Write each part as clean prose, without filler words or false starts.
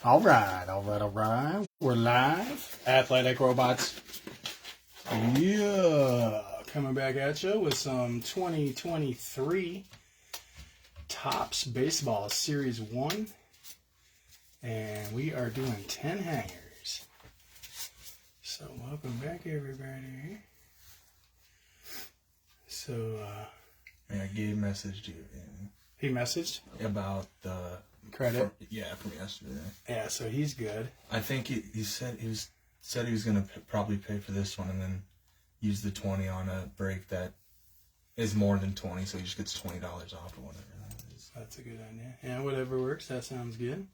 All right. We're live. Athletic Robots. Yeah. Coming back at you with some 2023 Topps Baseball Series 1. And we are doing 10 hangers. So welcome back, everybody. So, yeah, Gabe messaged you. He messaged? About the credit? From yesterday. Yeah, so he's good. I think he said he was going to probably pay for this one and then use the 20 on a break that is more than 20, so he just gets $20 off or whatever that is. That's a good idea. Yeah, whatever works. That sounds good.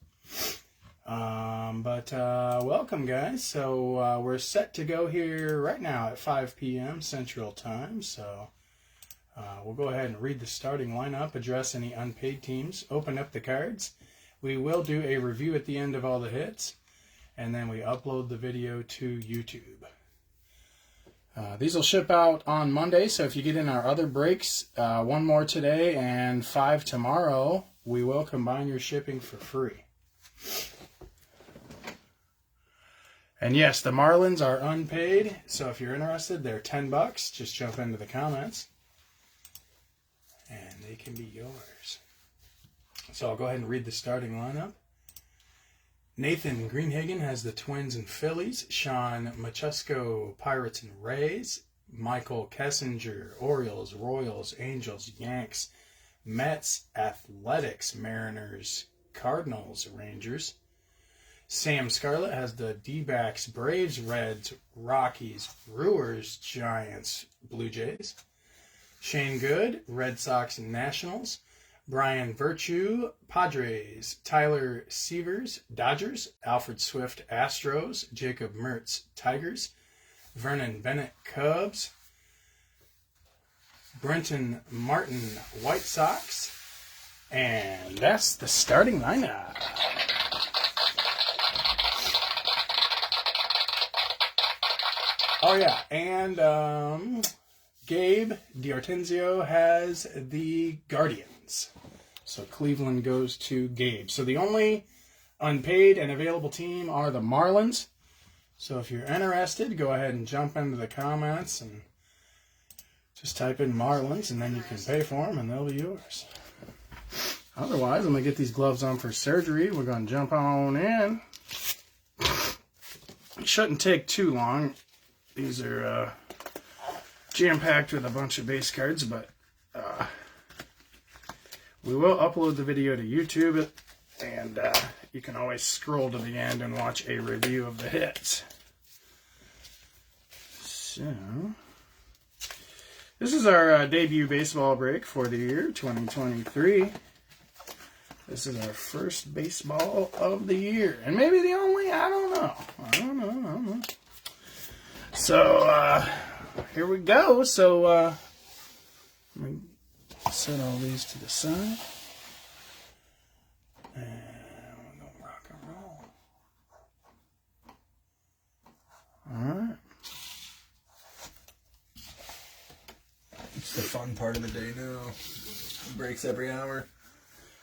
Welcome, guys. So we're set to go here right now at 5 p.m. Central Time. So we'll go ahead and read the starting lineup, address any unpaid teams, open up the cards. We will do a review at the end of all the hits, and then we upload the video to YouTube. These will ship out on Monday, so if you get in our other breaks, 1 more today and 5 tomorrow, we will combine your shipping for free. And yes, the Marlins are unpaid, so if you're interested, they're $10. Just jump into the comments, and they can be yours. So I'll go ahead and read the starting lineup. Nathan Greenhagen has the Twins and Phillies. Sean Machusko, Pirates and Rays. Michael Kessinger, Orioles, Royals, Angels, Yanks, Mets, Athletics, Mariners, Cardinals, Rangers. Sam Scarlett has the D-backs, Braves, Reds, Rockies, Brewers, Giants, Blue Jays. Shane Good, Red Sox, Nationals. Brian Virtue, Padres. Tyler Severs, Dodgers. Alfred Swift, Astros. Jacob Mertz, Tigers. Vernon Bennett, Cubs. Brenton Martin, White Sox. And that's the starting lineup. Oh, yeah, and Gabe D'Artenzio has the Guardians. So Cleveland goes to Gabe. So the only unpaid and available team are the Marlins. So if you're interested, go ahead and jump into the comments and just type in Marlins, and then you can pay for them, and they'll be yours. Otherwise, I'm going to get these gloves on for surgery. We're going to jump on in. It shouldn't take too long. These are jam-packed with a bunch of base cards, but we will upload the video to YouTube, and you can always scroll to the end and watch a review of the hits. So, this is our debut baseball break for the year 2023. This is our first baseball of the year, and maybe the only, I don't know. So, here we go. So, let me set all these to the side. And we're going to rock and roll. Alright. It's the fun part of the day now. Breaks every hour.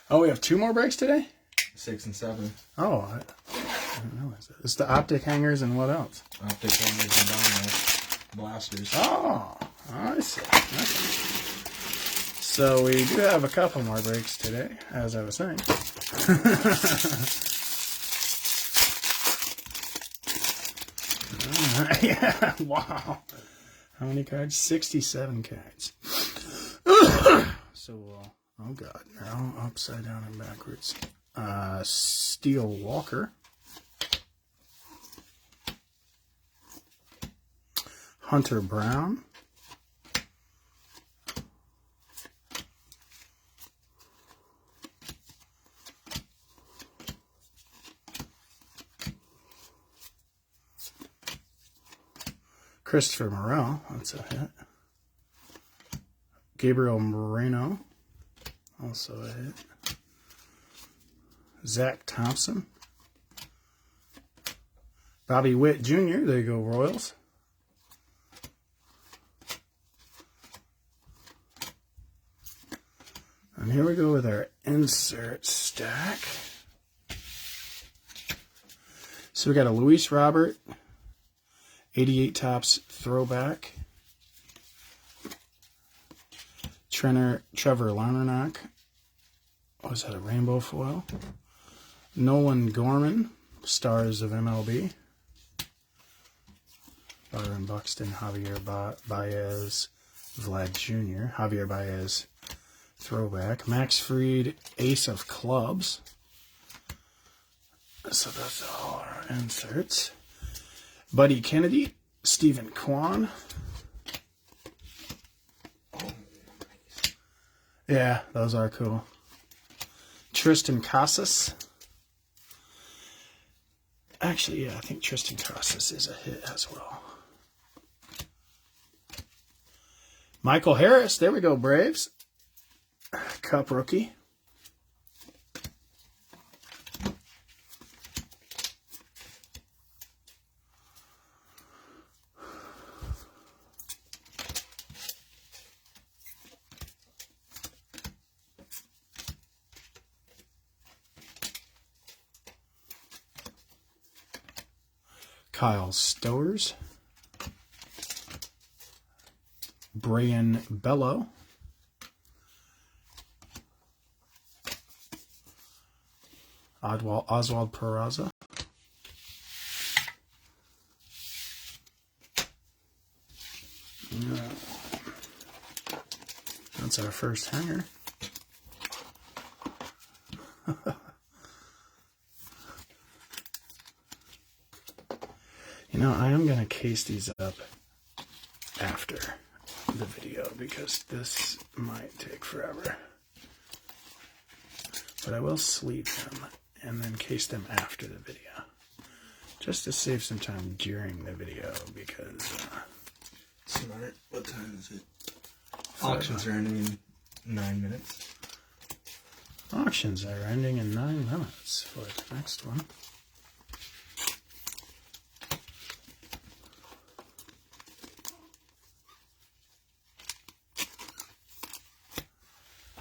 Oh, we have 2 more breaks today? 6 and 7. Oh, I didn't realize that. It's the optic hangers and what else? Optic hangers and dominoes. Blasters. Oh, I see. Okay. So we do have a couple more breaks today, as I was saying. Yeah, wow. How many cards? 67 cards. So, oh God, now upside down and backwards. Steel Walker. Hunter Brown. Christopher Morel, that's a hit. Gabriel Moreno, also a hit. Zach Thompson. Bobby Witt Jr., there you go, Royals. And here we go with our insert stack. So we got a Luis Robert, 88 Topps throwback. Trevor Larnach. Was that a rainbow foil? Nolan Gorman, Stars of MLB. Byron Buxton, Javier Baez, Vlad Jr., Javier Baez throwback. Max Fried, Ace of Clubs. So that's all our inserts. Buddy Kennedy, Stephen Kwan. Yeah, those are cool. Tristan Casas. Actually, yeah, I think Tristan Casas is a hit as well. Michael Harris, there we go, Braves. Cup rookie. Kyle Stowers. Brian Bello. Oswald Peraza. That's our first hanger. You know, I am going to case these up after the video because this might take forever. But I will sleeve them and then case them after the video. Just to save some time during the video because... Smart. What time is it? Auctions are ending in 9 minutes. Auctions are ending in 9 minutes for the next one.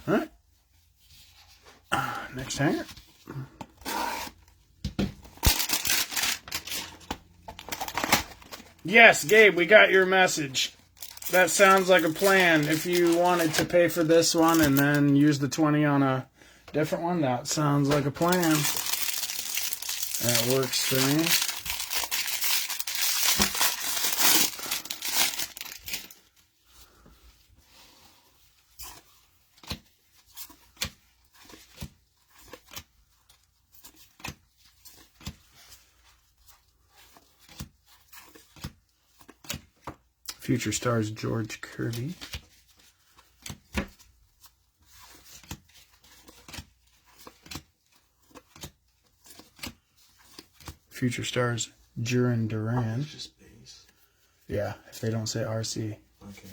All right. Next hanger. Yes, Gabe, we got your message. That sounds like a plan. If you wanted to pay for this one and then use the 20 on a different one, that sounds like a plan. That works for me. Future Stars George Kirby. Future Stars Duran Duran. Just base. Yeah, if they don't say RC. Okay.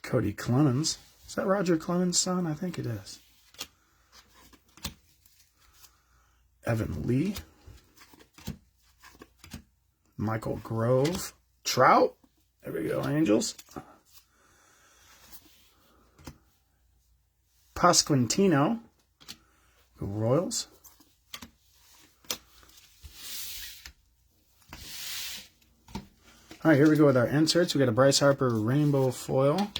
Cody Clemens. Is that Roger Clemens' son? I think it is. Evan Lee. Michael Grove. Trout. There we go, Angels. Pasquantino. Royals. All right, here we go with our inserts. We got a Bryce Harper Rainbow Foil.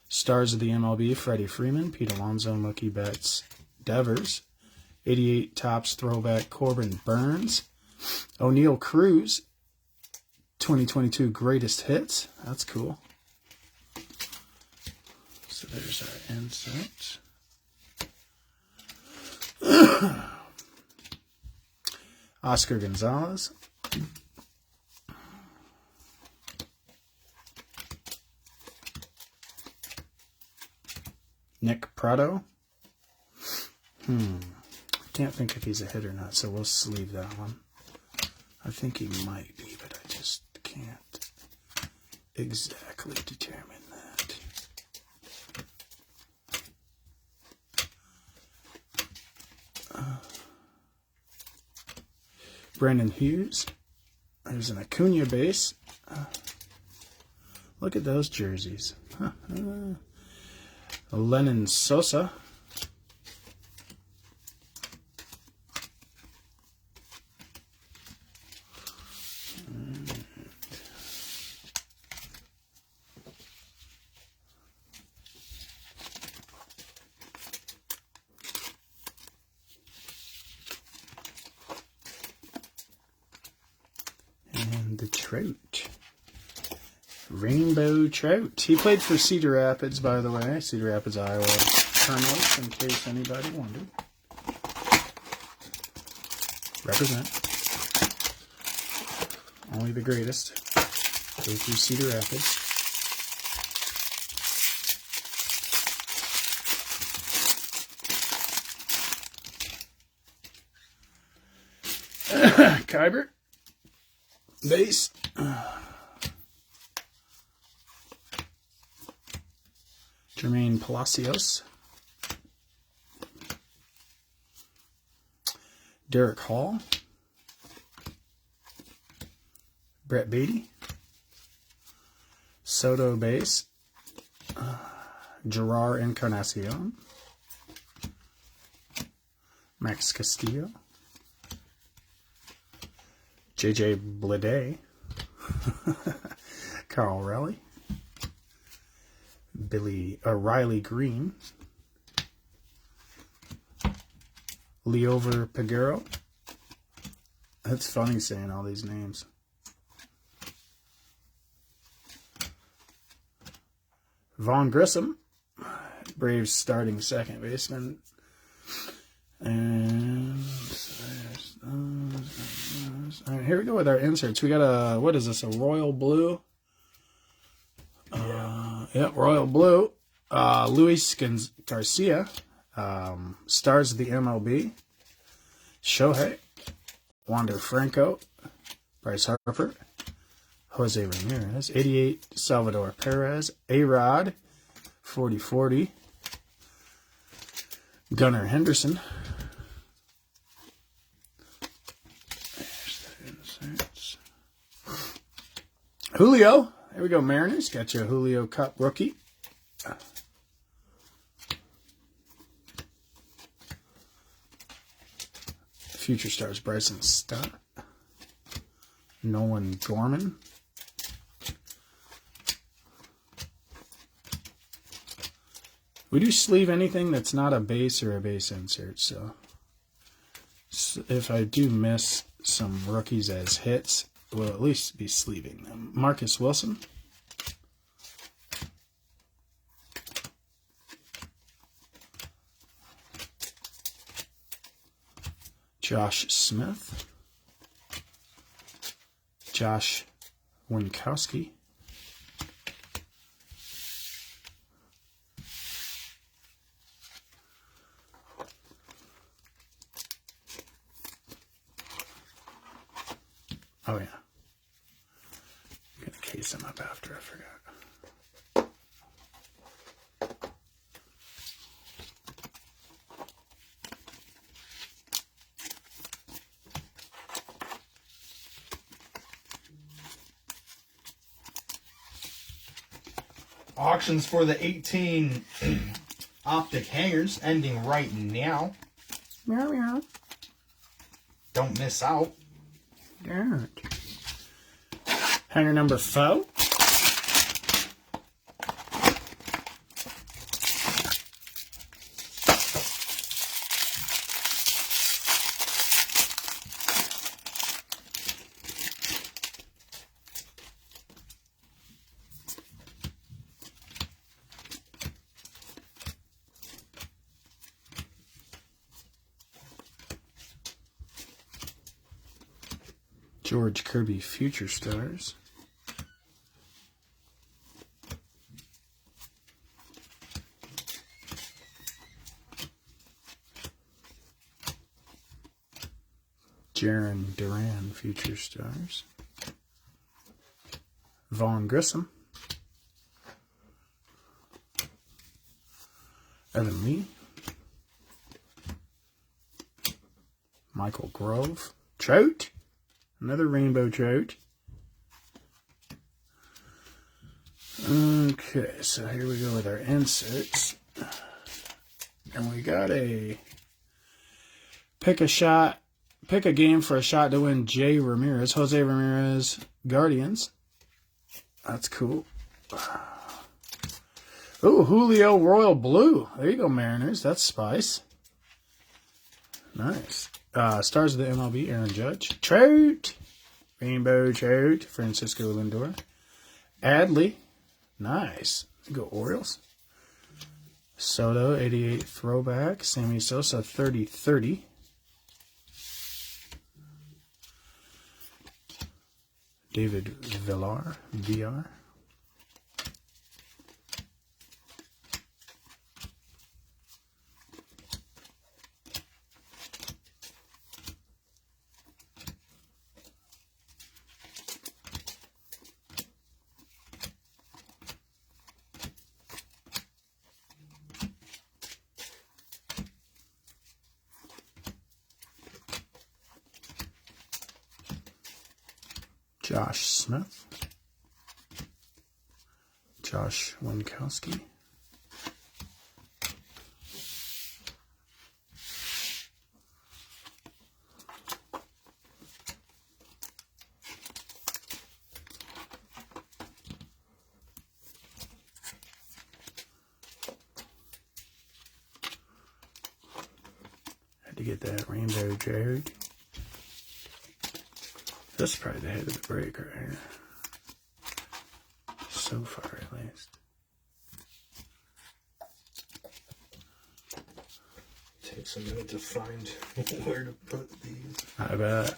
Stars of the MLB, Freddie Freeman, Pete Alonso, Mookie Betts, Devers. 88 Topps Throwback, Corbin Burns. O'Neal Cruz. 2022 Greatest Hits. That's cool. So there's our insert. Oscar Gonzalez. Nick Prado. Can't think if he's a hit or not, so we'll sleeve that one. I think he might be, but I just can't exactly determine that. Brandon Hughes. There's an Acuna base. Look at those jerseys. Lennon Sosa. the Trout. Rainbow Trout. He played for Cedar Rapids, by the way. Cedar Rapids, Iowa. Colonels, in case anybody wondered. Represent. Only the greatest. Go through Cedar Rapids. Kyber. Base. Jermaine Palacios. Derek Hall. Brett Beatty. Soto base. Gerard Encarnacion. Max Castillo. JJ Bleday. Carl Raleigh. Riley Green. Leover Peguero. That's funny saying all these names. Vaughn Grissom, Braves starting second baseman. And all right, here we go with our inserts. We got a, what is this, a royal blue? Yep, royal blue. Luis Garcia, stars of the MLB. Shohei, Wander Franco, Bryce Harper, Jose Ramirez, 88, Salvador Perez, A-Rod, 40-40, Gunnar Henderson. There's the inserts. Julio, there we go, Mariners, got you a Julio Cup rookie. Future Stars, Bryson Stott, Nolan Gorman, we do sleeve anything that's not a base or a base insert, so if I do miss some rookies as hits, we'll at least be sleeving them. Marcus Wilson, Josh Smith, Josh Winkowski, oh yeah, I'm gonna case them up after, I forgot. Auctions for the 18 optic hangers ending right now. Meow meow. Don't miss out. Good. Hanger number 4. George Kirby Future Stars. Jaron Duran Future Stars. Vaughn Grissom. Evan Lee. Michael Grove. Trout. Another rainbow trout. Okay, so here we go with our inserts. And we got a pick a game for a shot to win Jay Ramirez. Jose Ramirez, Guardians. That's cool. Ooh, Julio Royal Blue. There you go, Mariners. That's spice. Nice. Stars of the MLB, Aaron Judge. Trout. Rainbow Chariot, Francisco Lindor. Adley, nice. Go Orioles. Soto, 88 throwback. Sammy Sosa, 30-30. David Villar, VR. Josh Smith. Josh Winkowski. Had to get that Rainbow Jared. This is probably the head of the break right here. So far, at least. Takes a minute to find where to put these. I bet.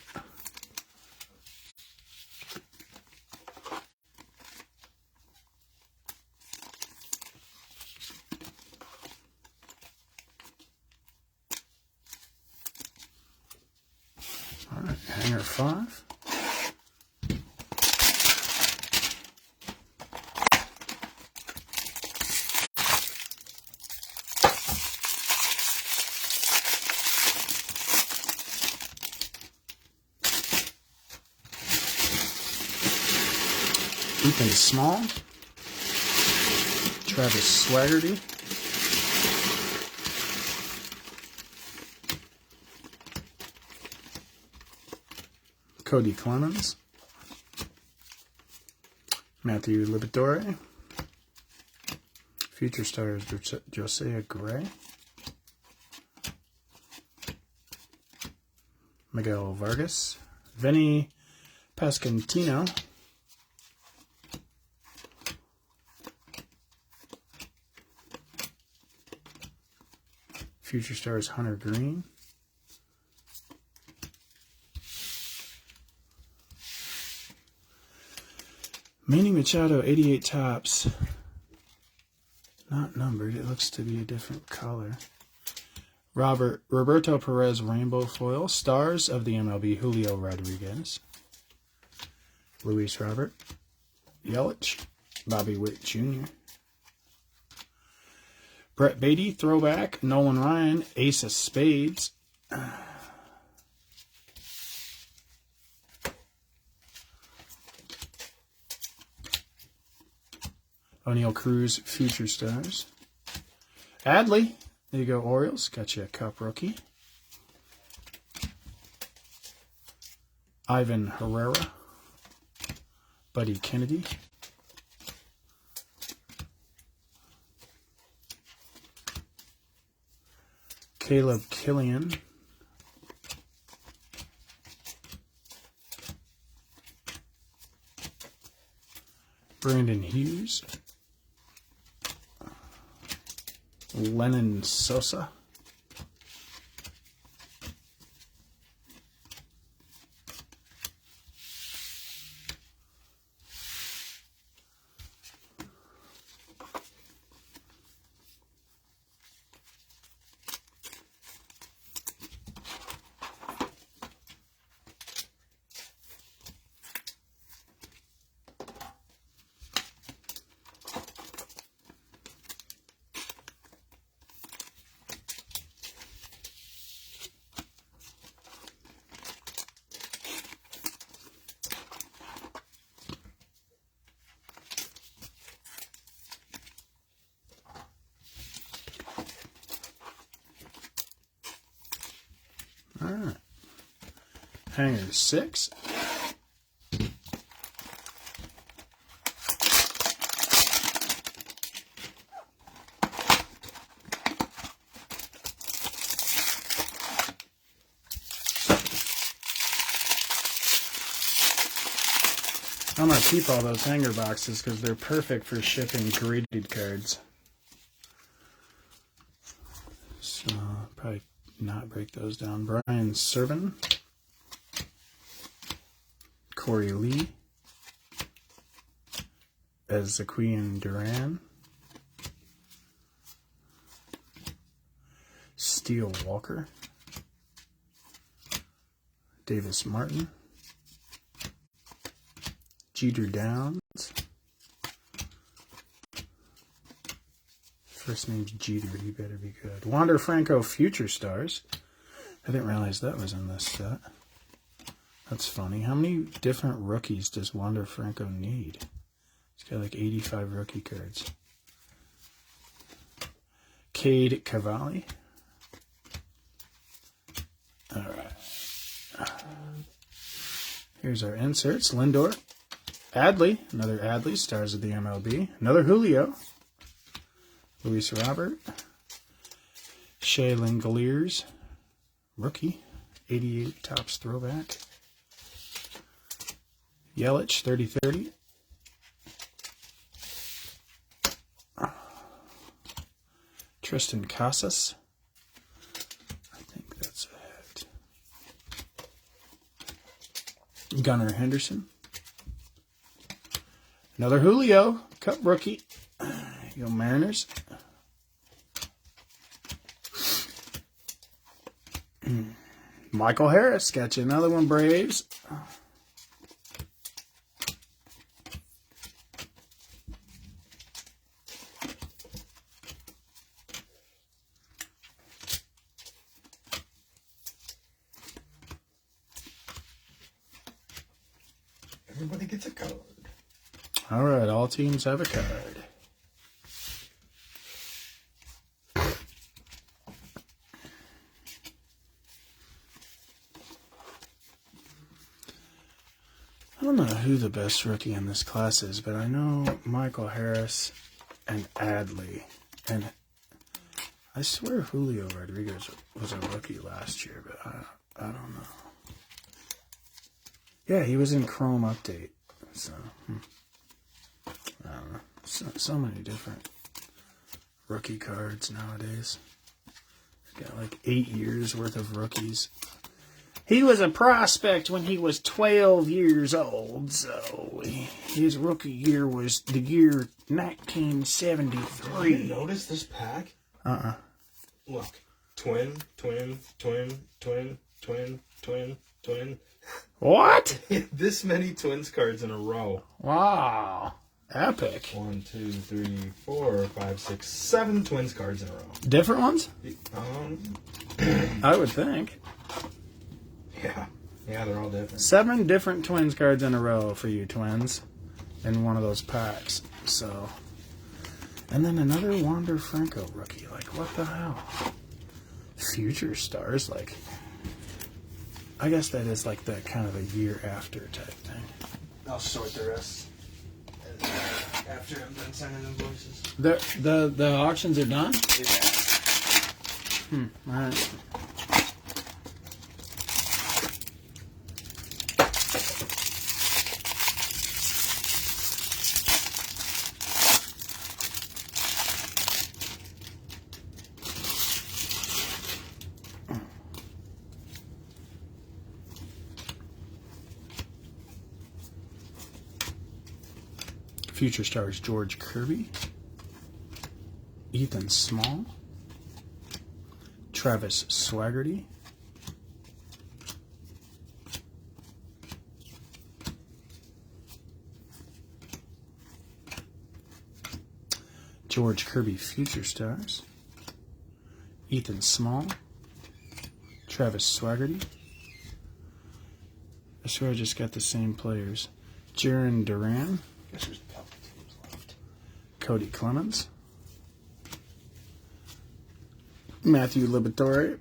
All right, hanger 5. Ethan Small, Travis Swaggerty, Cody Clemens, Matthew Liberatore, Future Stars Josiah Gray, Miguel Vargas, Vinny Pascantino, Future Stars Hunter Green, Manny Machado 88 tops, not numbered, it looks to be a different color. Roberto Perez Rainbow Foil, Stars of the MLB Julio Rodriguez, Luis Robert, Yelich, Bobby Witt Jr., Brett Beatty, throwback. Nolan Ryan, Ace of Spades. O'Neal Cruz, Future Stars. Adley, there you go, Orioles. Got you a Cup rookie. Ivan Herrera. Buddy Kennedy. Caleb Killian. Brandon Hughes. Lennon Sosa. All right. Hanger 6. I'm going to keep all those hanger boxes because they're perfect for shipping graded cards. So, probably not break those down. Brian Servan. Corey Lee. Ezequiel Duran. Steele Walker. Davis Martin. Jeter Downs. First name's Jeter, he better be good. Wander Franco Future Stars. I didn't realize that was in this set. That's funny. How many different rookies does Wander Franco need? He's got like 85 rookie cards. Cade Cavalli. Alright. Here's our inserts. Lindor. Adley. Another Adley. Stars of the MLB. Another Julio. Luis Robert. Shea Langoliers. Rookie. 88 Topps throwback. Yelich. 30-30. Tristan Casas. I think that's a hit. Gunnar Henderson. Another Julio. Cup rookie. Yo, Mariners. Michael Harris. Got you another one, Braves. Everybody gets a card. All right, all teams have a card. I don't know who the best rookie in this class is, but I know Michael Harris and Adley. And I swear Julio Rodriguez was a rookie last year, but I don't know. Yeah, he was in Chrome Update. So, I don't know. So many different rookie cards nowadays. Got like 8 years worth of rookies. He was a prospect when he was 12 years old, so his rookie year was the year 1973. Did you notice this pack? Look. Twin. What? This many Twins cards in a row. Wow. Epic. 1, 2, 3, 4, 5, 6, 7 Twins cards in a row. Different ones? I would think. Yeah, they're all different. 7 different Twins cards in a row for you Twins in one of those packs. So, and then another Wander Franco rookie. Like, what the hell? Future Stars, like, I guess that is like the kind of a year after type thing. I'll sort the rest after I'm done signing invoices. The auctions are done? Yeah. All right. Future Stars George Kirby, Ethan Small, Travis Swaggerty, George Kirby Future Stars, Ethan Small, Travis Swaggerty. I swear I just got the same players. Jaron Duran. Guess there's a couple teams left. Cody Clemens, Matthew Liberatore,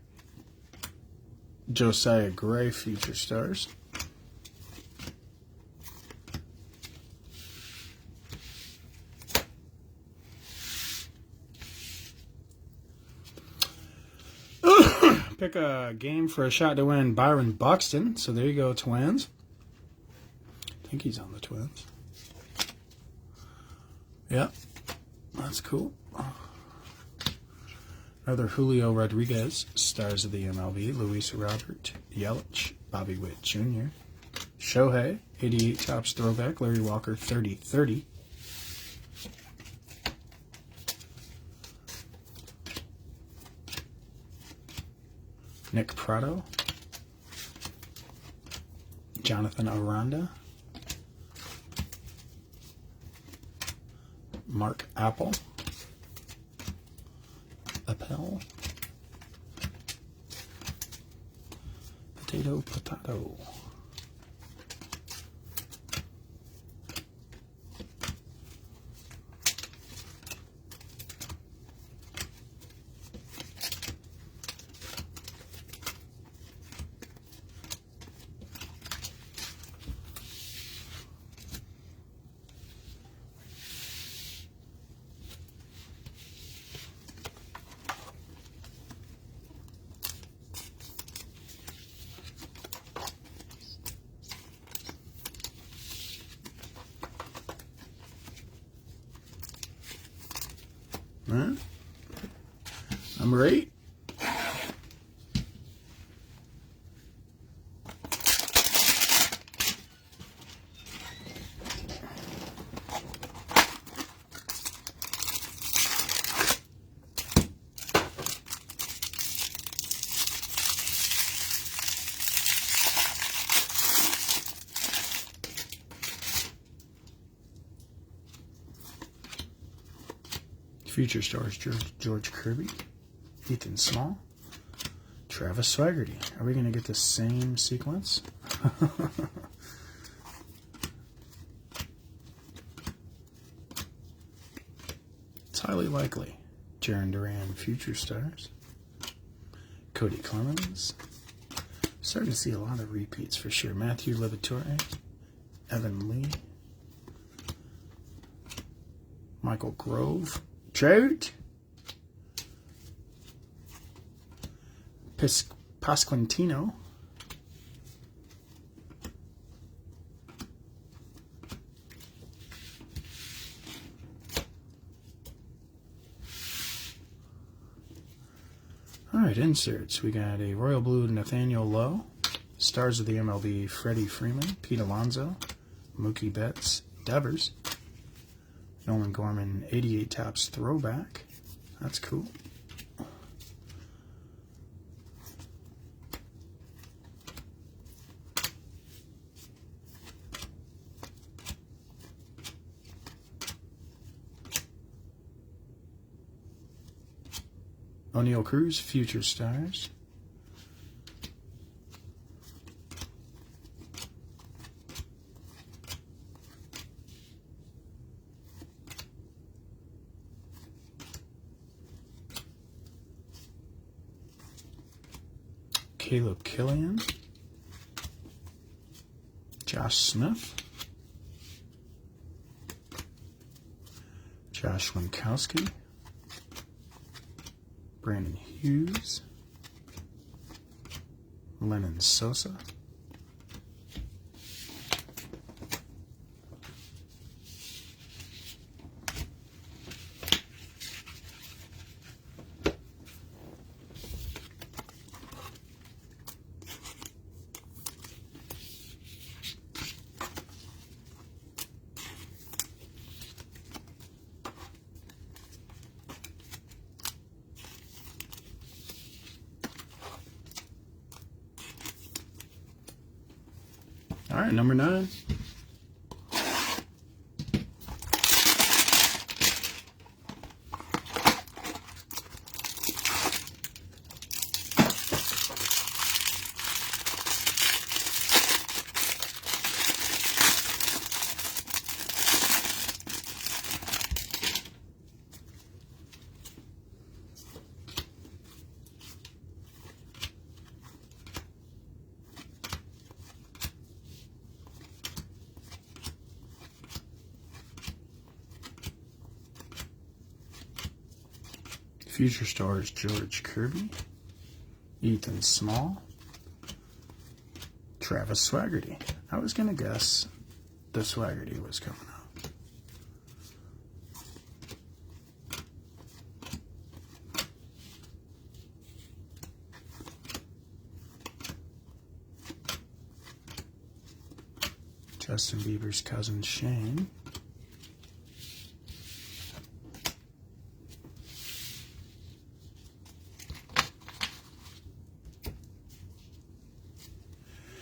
Josiah Gray Future Stars, pick a game for a shot to win Byron Buxton. So there you go, Twins. think he's on the Twins. Yep, that's cool. Another Julio Rodriguez, stars of the MLB, Luis Robert Yelich, Bobby Witt Jr., Shohei, 88 Topps throwback, Larry Walker, 30/30. Nick Prado, Jonathan Aranda, Mark Appel, Potato. Huh? Number 8. Future stars George Kirby, Ethan Small, Travis Swaggerty. Are we going to get the same sequence? It's highly likely. Jaron Duran, future stars. Cody Clemens. Starting to see a lot of repeats for sure. Matthew Liberatore, Evan Lee, Michael Grove, Trout, Pasquantino, all right, inserts. We got a Royal Blue Nathaniel Lowe, stars of the MLB Freddie Freeman, Pete Alonso, Mookie Betts, Devers, Nolan Gorman, 88 Topps throwback. That's cool. O'Neal Cruz, future stars. Caleb Killian, Josh Smith, Josh Winkowski, Brandon Hughes, Lennon Sosa, all right, number 9. Future stars George Kirby, Ethan Small, Travis Swaggerty. I was going to guess the Swaggerty was coming out. Justin Bieber's cousin Shane.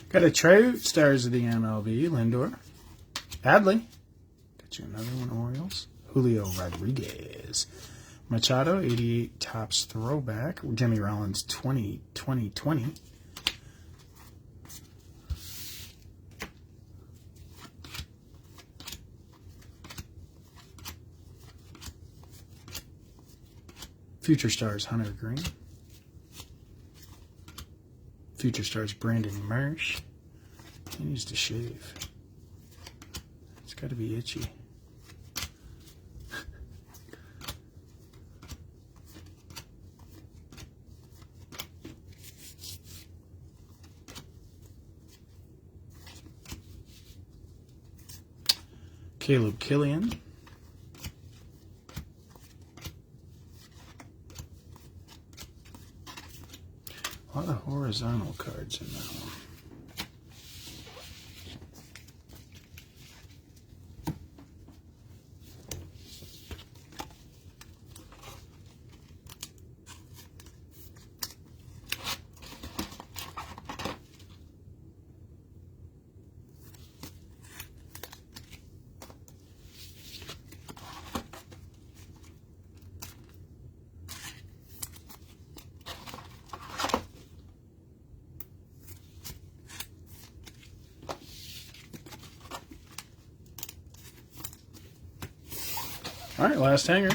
Got a tryout stars of the MLB, Lindor. Adley. Got you another one, Orioles. Julio Rodriguez. Machado, 88 Topps throwback. Jimmy Rollins, 2020. Future Stars, Hunter Green. Future Stars, Brandon Marsh. He needs to shave. It's got to be itchy. Caleb Killian. A lot of horizontal cards in that one. All right, last hanger.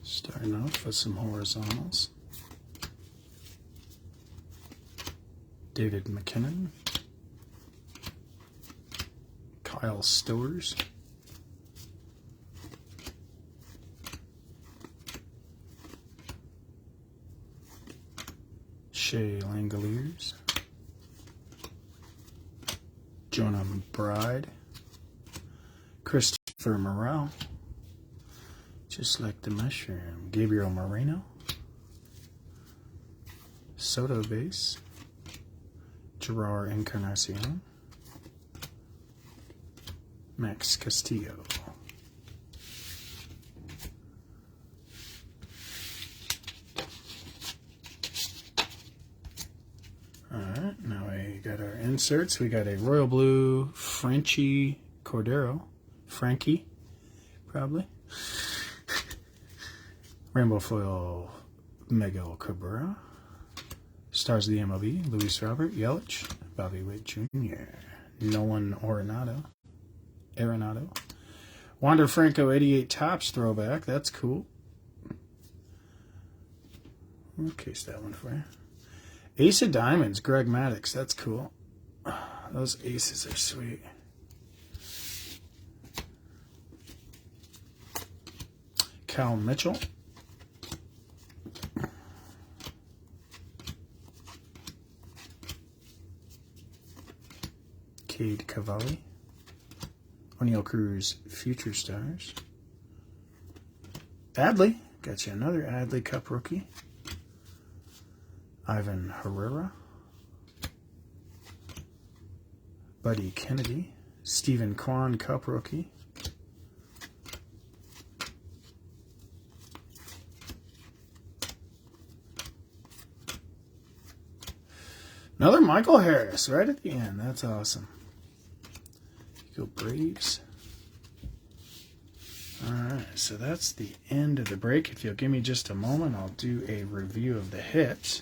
Starting off with some horizontals. David McKinnon, Kyle Stowers, Shea Langoliers, Jonah Bride, Christopher Morel, just like the mushroom, Gabriel Moreno, Soto base, Gerard Encarnacion, Max Castillo. Alright, now we got our inserts. We got a Royal Blue Frankie Cordero. Frankie, probably. Rainbow Foil Miguel Cabrera. Stars of the MLB, Luis Robert, Yelich, Bobby Witt Jr., Nolan Arenado. Wander Franco, 88 Topps throwback. That's cool. We'll case that one for you. Ace of Diamonds, Greg Maddux. That's cool. Those aces are sweet. Cal Mitchell. Cade Cavalli, O'Neal Cruz, Future Stars. Adley, got you another Adley Cup rookie. Ivan Herrera, Buddy Kennedy, Stephen Kwan Cup rookie. Another Michael Harris right at the end. That's awesome. Go Braves. Alright, so that's the end of the break. If you'll give me just a moment, I'll do a review of the hits.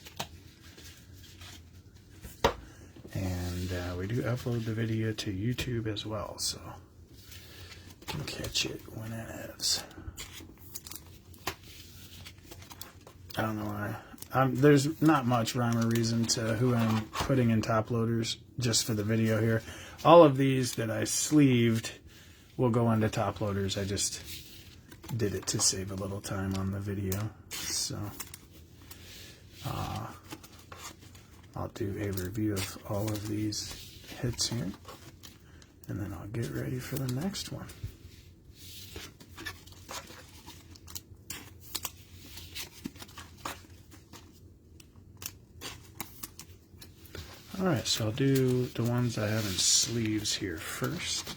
And we do upload the video to YouTube as well, so you can catch it when it is. I don't know why There's not much rhyme or reason to who I'm putting in top loaders just for the video here. All of these that I sleeved will go into top loaders. I just did it to save a little time on the video. So I'll do a review of all of these hits here, and then I'll get ready for the next one. Alright, so I'll do the ones I have in sleeves here first.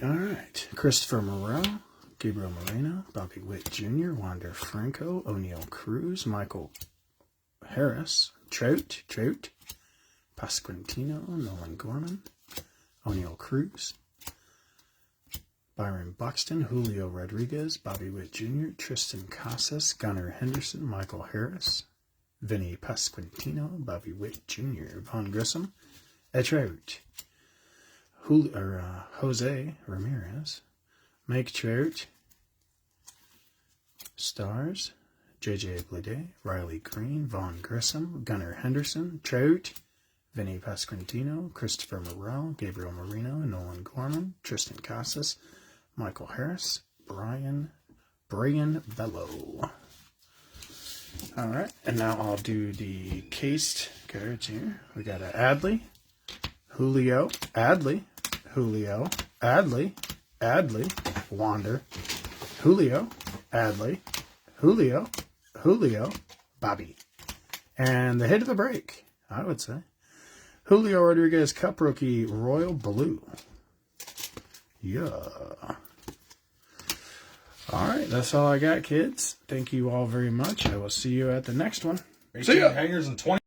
Alright, Christopher Moreau, Gabriel Moreno, Bobby Witt Jr., Wander Franco, O'Neal Cruz, Michael Harris, Trout, Pasquantino, Nolan Gorman, O'Neal Cruz, Byron Buxton, Julio Rodriguez, Bobby Witt Jr., Tristan Casas, Gunnar Henderson, Michael Harris, Vinny Pasquantino, Bobby Witt Jr., Von Grissom, Trout, Jose Ramirez, Mike Trout, Stars, JJ Blade, Riley Green, Von Grissom, Gunnar Henderson, Trout, Vinny Pasquantino, Christopher Morel, Gabriel Marino, Nolan Gorman, Tristan Casas, Michael Harris, Brian Bello. Alright, and now I'll do the cased cards here. We got an Adley, Julio, Adley, Wander, Julio, Adley, Julio, Bobby. And the hit of the break, I would say, Julio Rodriguez Cup Rookie Royal Blue. Yeah. Alright, that's all I got, kids. Thank you all very much. I will see you at the next one. See ya. Hangers and 20.